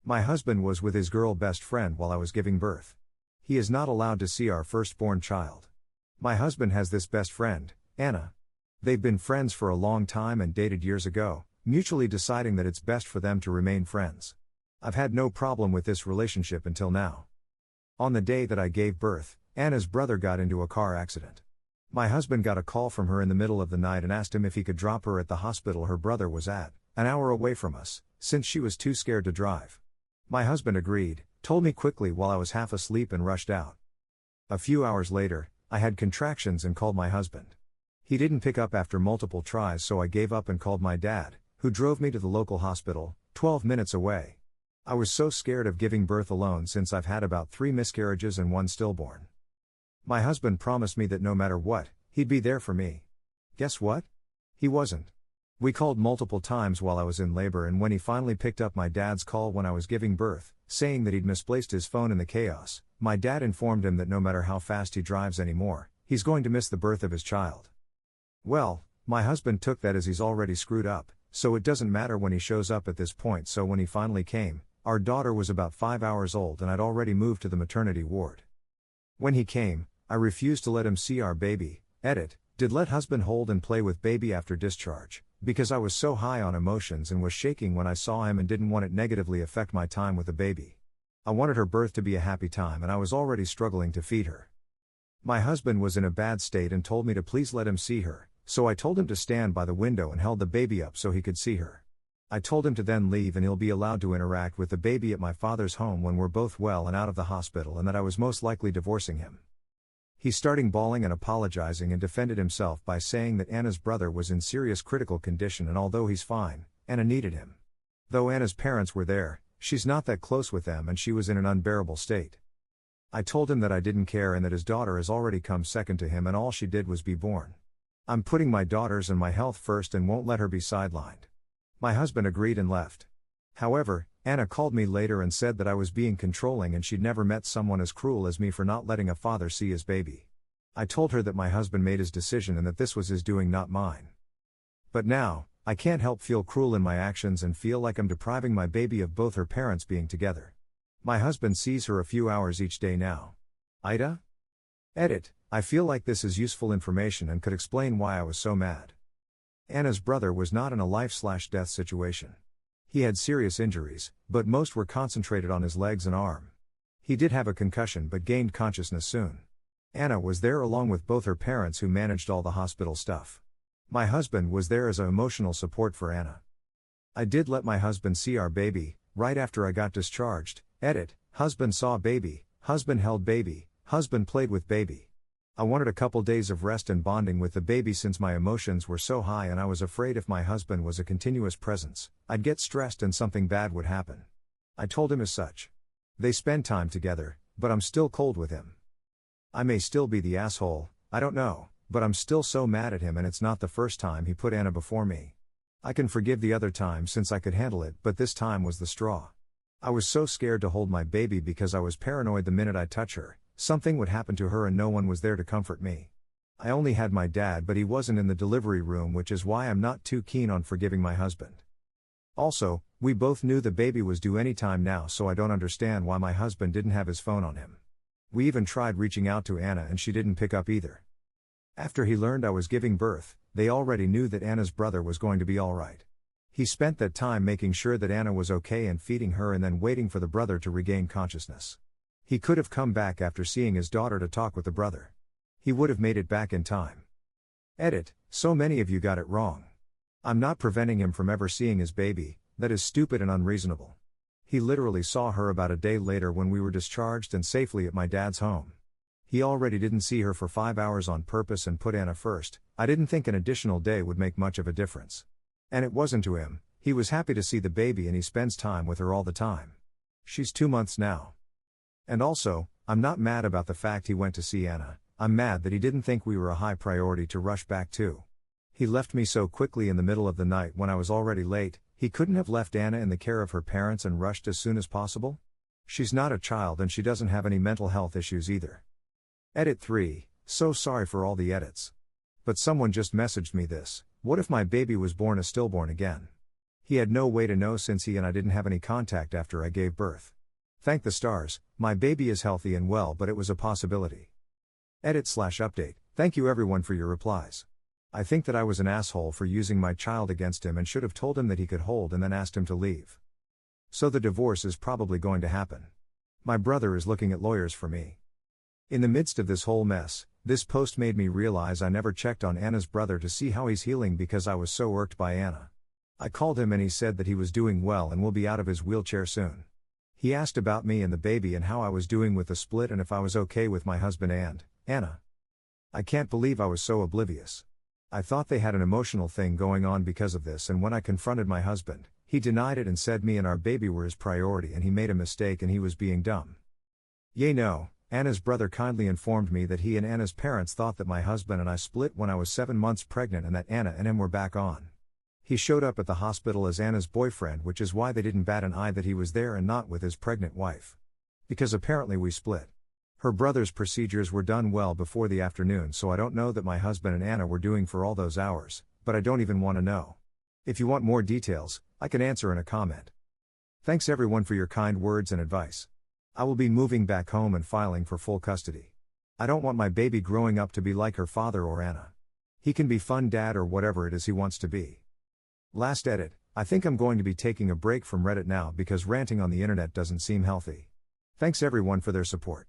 My husband was with his girl best friend while I was giving birth. He is not allowed to see our firstborn child. My husband has this best friend, Anna. They've been friends for a long time and dated years ago, mutually deciding that it's best for them to remain friends. I've had no problem with this relationship until now. On the day that I gave birth, Anna's brother got into a car accident. My husband got a call from her in the middle of the night and asked him if he could drop her at the hospital her brother was at, an hour away from us, since she was too scared to drive. My husband agreed, told me quickly while I was half asleep and rushed out. A few hours later, I had contractions and called my husband. He didn't pick up after multiple tries, so I gave up and called my dad, who drove me to the local hospital, 12 minutes away. I was so scared of giving birth alone since I've had about 3 miscarriages and 1 stillborn. My husband promised me that no matter what, he'd be there for me. Guess what? He wasn't. We called multiple times while I was in labor, and when he finally picked up my dad's call when I was giving birth, saying that he'd misplaced his phone in the chaos, my dad informed him that no matter how fast he drives anymore, he's going to miss the birth of his child. Well, my husband took that as he's already screwed up, so it doesn't matter when he shows up at this point. So when he finally came, our daughter was about 5 hours old and I'd already moved to the maternity ward. When he came, I refused to let him see our baby. Did let husband hold and play with baby after discharge, because I was so high on emotions and was shaking when I saw him and didn't want it negatively affect my time with the baby. I wanted her birth to be a happy time and I was already struggling to feed her. My husband was in a bad state and told me to please let him see her, so I told him to stand by the window and held the baby up so he could see her. I told him to then leave and he'll be allowed to interact with the baby at my father's home when we're both well and out of the hospital, and that I was most likely divorcing him. He started bawling and apologizing and defended himself by saying that Anna's brother was in serious critical condition and although he's fine, Anna needed him. Though Anna's parents were there, she's not that close with them and she was in an unbearable state. I told him that I didn't care and that his daughter has already come second to him and all she did was be born. I'm putting my daughters and my health first and won't let her be sidelined. My husband agreed and left. However, Anna called me later and said that I was being controlling and she'd never met someone as cruel as me for not letting a father see his baby. I told her that my husband made his decision and that this was his doing, not mine. But now, I can't help feel cruel in my actions and feel like I'm depriving my baby of both her parents being together. My husband sees her a few hours each day now. Ida? I feel like this is useful information and could explain why I was so mad. Anna's brother was not in a life/death situation. He had serious injuries, but most were concentrated on his legs and arm. He did have a concussion but gained consciousness soon. Anna was there along with both her parents who managed all the hospital stuff. My husband was there as an emotional support for Anna. I did let my husband see our baby, right after I got discharged. Husband saw baby, husband held baby, husband played with baby. I wanted a couple days of rest and bonding with the baby since my emotions were so high and I was afraid if my husband was a continuous presence, I'd get stressed and something bad would happen. I told him as such. They spend time together, but I'm still cold with him. I may still be the asshole, I don't know, but I'm still so mad at him and it's not the first time he put Anna before me. I can forgive the other time since I could handle it, but this time was the straw. I was so scared to hold my baby because I was paranoid the minute I touch her, something would happen to her and no one was there to comfort me. I only had my dad, but he wasn't in the delivery room, which is why I'm not too keen on forgiving my husband. Also, we both knew the baby was due any time now, so I don't understand why my husband didn't have his phone on him. We even tried reaching out to Anna and she didn't pick up either. After he learned I was giving birth, they already knew that Anna's brother was going to be alright. He spent that time making sure that Anna was okay and feeding her and then waiting for the brother to regain consciousness. He could have come back after seeing his daughter to talk with the brother. He would have made it back in time. So many of you got it wrong. I'm not preventing him from ever seeing his baby, that is stupid and unreasonable. He literally saw her about a day later when we were discharged and safely at my dad's home. He already didn't see her for 5 hours on purpose and put Anna first. I didn't think an additional day would make much of a difference. And it wasn't to him. He was happy to see the baby and he spends time with her all the time. She's 2 months now. And also, I'm not mad about the fact he went to see Anna, I'm mad that he didn't think we were a high priority to rush back to. He left me so quickly in the middle of the night when I was already late. He couldn't have left Anna in the care of her parents and rushed as soon as possible? She's not a child and she doesn't have any mental health issues either. Edit 3, so sorry for all the edits. But someone just messaged me this: what if my baby was born a stillborn again? He had no way to know since he and I didn't have any contact after I gave birth. Thank the stars, my baby is healthy and well, but it was a possibility. Edit/update. Thank you everyone for your replies. I think that I was an asshole for using my child against him and should have told him that he could hold and then asked him to leave. So the divorce is probably going to happen. My brother is looking at lawyers for me. In the midst of this whole mess, this post made me realize I never checked on Anna's brother to see how he's healing because I was so irked by Anna. I called him and he said that he was doing well and will be out of his wheelchair soon. He asked about me and the baby and how I was doing with the split and if I was okay with my husband and Anna. I can't believe I was so oblivious. I thought they had an emotional thing going on because of this, and when I confronted my husband, he denied it and said me and our baby were his priority and he made a mistake and he was being dumb. Yay no, Anna's brother kindly informed me that he and Anna's parents thought that my husband and I split when I was 7 months pregnant and that Anna and him were back on. He showed up at the hospital as Anna's boyfriend, which is why they didn't bat an eye that he was there and not with his pregnant wife. Because apparently we split. Her brother's procedures were done well before the afternoon, so I don't know that my husband and Anna were doing for all those hours, but I don't even want to know. If you want more details, I can answer in a comment. Thanks everyone for your kind words and advice. I will be moving back home and filing for full custody. I don't want my baby growing up to be like her father or Anna. He can be fun dad or whatever it is he wants to be. Last edit. I think I'm going to be taking a break from Reddit now because ranting on the internet doesn't seem healthy. Thanks everyone for their support.